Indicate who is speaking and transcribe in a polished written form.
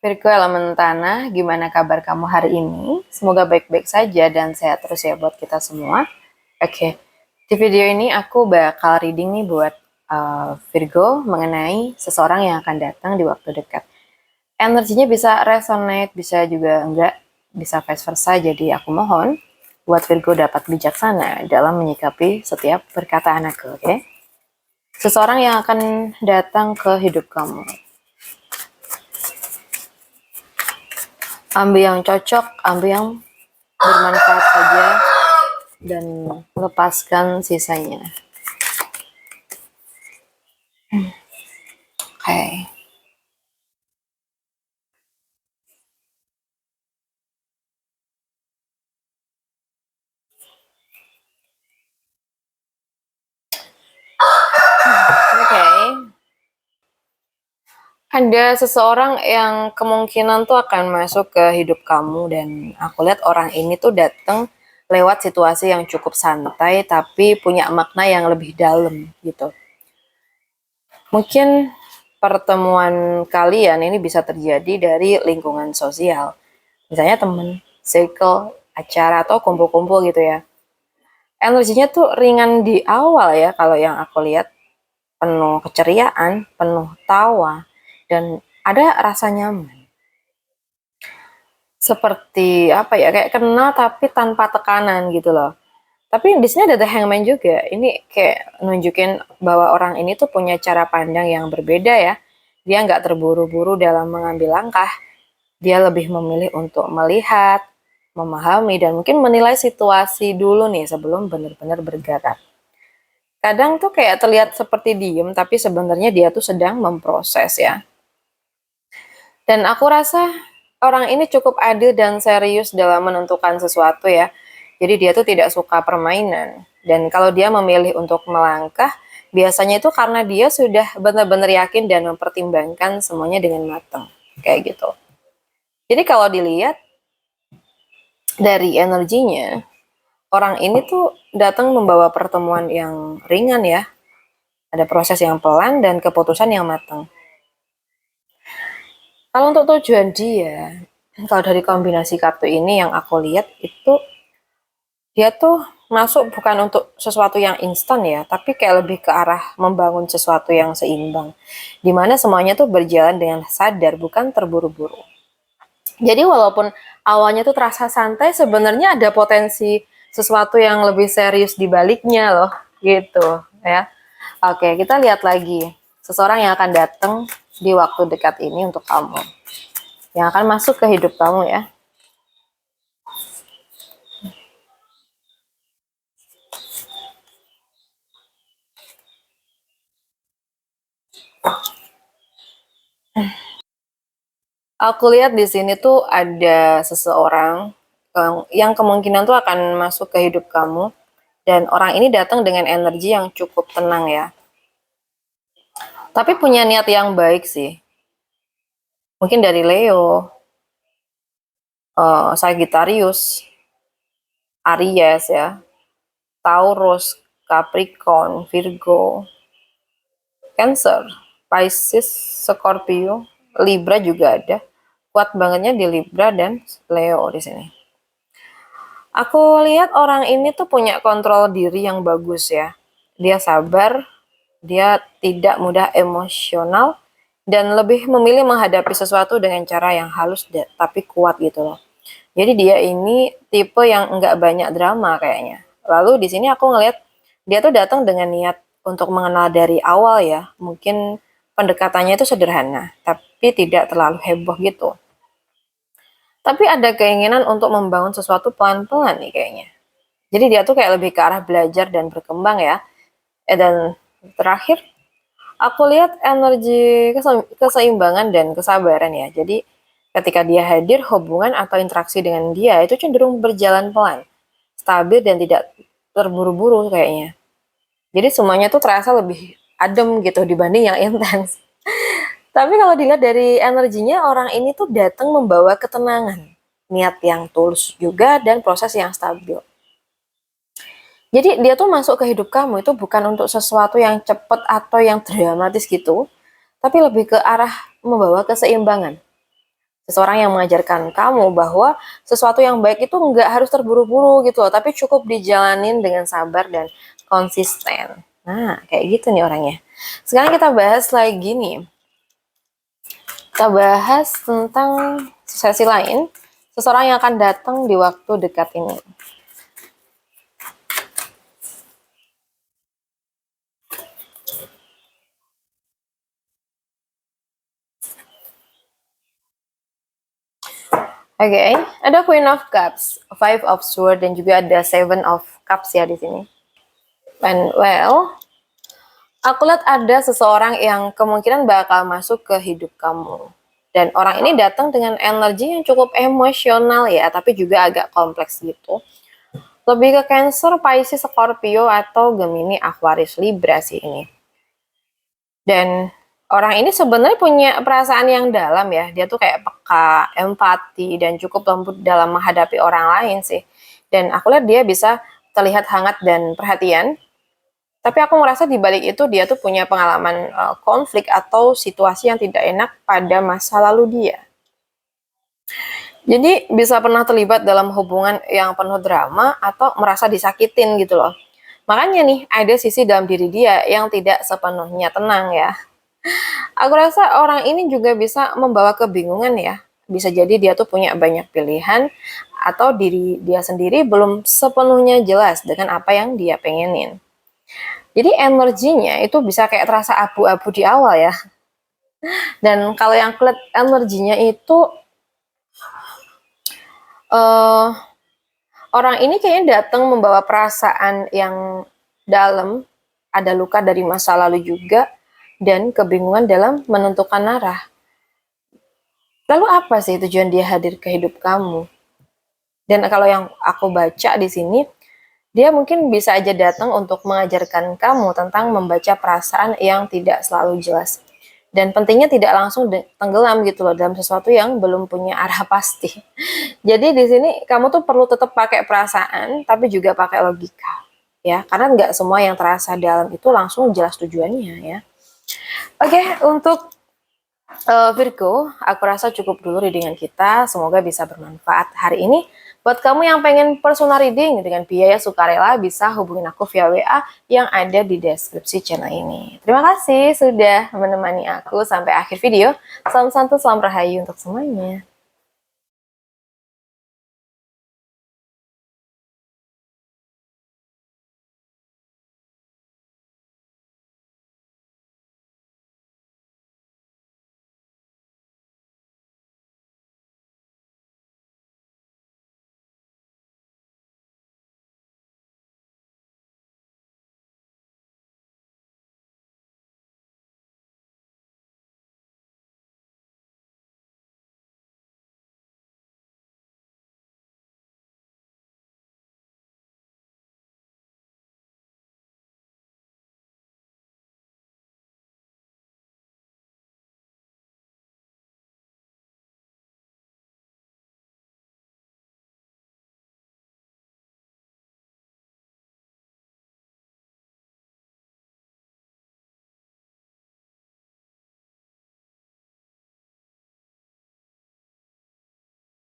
Speaker 1: Virgo elemen tanah, gimana kabar kamu hari ini? Semoga baik-baik saja dan sehat terus ya buat kita semua. Oke, di video ini aku bakal reading nih buat Virgo mengenai seseorang yang akan datang di waktu dekat. Energinya bisa resonate, bisa juga enggak, bisa vice versa. Jadi aku mohon buat Virgo dapat bijaksana dalam menyikapi setiap perkataan aku, oke? Seseorang yang akan datang ke hidup kamu. Ambil yang cocok, ambil yang bermanfaat saja, dan lepaskan sisanya. Oke. Oke. Ada seseorang yang kemungkinan tuh akan masuk ke hidup kamu dan aku lihat orang ini tuh datang lewat situasi yang cukup santai tapi punya makna yang lebih dalam gitu. Mungkin pertemuan kalian ini bisa terjadi dari lingkungan sosial. Misalnya temen, circle, acara atau kumpul-kumpul gitu ya. Energinya tuh ringan di awal ya kalau yang aku lihat, penuh keceriaan, penuh tawa, dan ada rasa nyaman. Seperti apa ya, kayak kenal tapi tanpa tekanan gitu loh. Tapi di sini ada The Hangman juga. Ini kayak nunjukin bahwa orang ini tuh punya cara pandang yang berbeda ya. Dia nggak terburu-buru dalam mengambil langkah. Dia lebih memilih untuk melihat, memahami, dan mungkin menilai situasi dulu nih sebelum benar-benar bergerak. Kadang tuh kayak terlihat seperti diem, tapi sebenarnya dia tuh sedang memproses ya. Dan aku rasa orang ini cukup adil dan serius dalam menentukan sesuatu ya. Jadi dia tuh tidak suka permainan. Dan kalau dia memilih untuk melangkah, biasanya itu karena dia sudah benar-benar yakin dan mempertimbangkan semuanya dengan matang. Kayak gitu. Jadi kalau dilihat dari energinya, orang ini tuh datang membawa pertemuan yang ringan ya. Ada proses yang pelan dan keputusan yang matang. Kalau untuk tujuan dia, kalau dari kombinasi kartu ini yang aku lihat itu dia tuh masuk bukan untuk sesuatu yang instan ya, tapi kayak lebih ke arah membangun sesuatu yang seimbang. Dimana semuanya tuh berjalan dengan sadar, bukan terburu-buru. Jadi walaupun awalnya tuh terasa santai, sebenarnya ada potensi sesuatu yang lebih serius di baliknya loh, gitu ya. Oke, kita lihat lagi seseorang yang akan datang di waktu dekat ini untuk kamu, yang akan masuk ke hidup kamu ya. Aku lihat di sini tuh ada seseorang yang kemungkinan tuh akan masuk ke hidup kamu dan orang ini datang dengan energi yang cukup tenang ya. Tapi punya niat yang baik sih. Mungkin dari Leo, Sagittarius, Aries ya, Taurus, Capricorn, Virgo, Cancer, Pisces, Scorpio, Libra juga ada. Kuat bangetnya di Libra dan Leo di sini. Aku lihat orang ini tuh punya kontrol diri yang bagus ya. Dia sabar, dia tidak mudah emosional, dan lebih memilih menghadapi sesuatu dengan cara yang halus tapi kuat gitu loh. Jadi dia ini tipe yang enggak banyak drama kayaknya. Lalu di sini aku ngelihat dia tuh datang dengan niat untuk mengenal dari awal ya. Mungkin pendekatannya itu sederhana, tapi tidak terlalu heboh gitu. Tapi ada keinginan untuk membangun sesuatu pelan-pelan nih kayaknya. Jadi dia tuh kayak lebih ke arah belajar dan berkembang ya. Dan terakhir, aku lihat energi keseimbangan dan kesabaran ya. Jadi ketika dia hadir, hubungan atau interaksi dengan dia itu cenderung berjalan pelan, stabil dan tidak terburu-buru kayaknya. Jadi semuanya tuh terasa lebih adem gitu dibanding yang intens. Tapi kalau dilihat dari energinya, orang ini tuh datang membawa ketenangan, niat yang tulus juga dan proses yang stabil. Jadi dia tuh masuk ke hidup kamu itu bukan untuk sesuatu yang cepat atau yang dramatis gitu, tapi lebih ke arah membawa keseimbangan. Seseorang yang mengajarkan kamu bahwa sesuatu yang baik itu nggak harus terburu-buru gitu loh, tapi cukup dijalanin dengan sabar dan konsisten. Nah, kayak gitu nih orangnya. Sekarang kita bahas lagi nih. Kita bahas tentang sesi lain, seseorang yang akan datang di waktu dekat ini. Oke, ada Queen of Cups, Five of Swords, dan juga ada Seven of Cups ya di sini. And well, aku lihat ada seseorang yang kemungkinan bakal masuk ke hidup kamu. Dan orang ini datang dengan energi yang cukup emosional ya, tapi juga agak kompleks gitu. Lebih ke Cancer, Pisces, Scorpio, atau Gemini, Aquarius, Libra sih ini. Dan orang ini sebenarnya punya perasaan yang dalam ya. Dia tuh kayak peka, empati, dan cukup lembut dalam menghadapi orang lain sih. Dan aku lihat dia bisa terlihat hangat dan perhatian. Tapi aku merasa di balik itu dia tuh punya pengalaman konflik atau situasi yang tidak enak pada masa lalu dia. Jadi bisa pernah terlibat dalam hubungan yang penuh drama atau merasa disakitin gitu loh. Makanya nih ada sisi dalam diri dia yang tidak sepenuhnya tenang ya. Aku rasa orang ini juga bisa membawa kebingungan ya. Bisa jadi dia tuh punya banyak pilihan atau diri dia sendiri belum sepenuhnya jelas dengan apa yang dia pengenin. Jadi energinya itu bisa kayak terasa abu-abu di awal ya. Dan kalau yang kelihat energinya itu orang ini kayaknya datang membawa perasaan yang dalam, ada luka dari masa lalu juga, dan kebingungan dalam menentukan arah. Lalu apa sih tujuan dia hadir ke hidup kamu? Dan kalau yang aku baca di sini, dia mungkin bisa aja datang untuk mengajarkan kamu tentang membaca perasaan yang tidak selalu jelas. Dan pentingnya tidak langsung tenggelam gitu loh dalam sesuatu yang belum punya arah pasti. Jadi di sini kamu tuh perlu tetap pakai perasaan, tapi juga pakai logika. Ya, karena nggak semua yang terasa dalam itu langsung jelas tujuannya ya. Oke, untuk Virgo, aku rasa cukup dulu readingan kita. Semoga bisa bermanfaat hari ini. Buat kamu yang pengen personal reading dengan biaya sukarela, bisa hubungin aku via WA yang ada di deskripsi channel ini. Terima kasih sudah menemani aku sampai akhir video. Salam santu, salam rahayu untuk semuanya.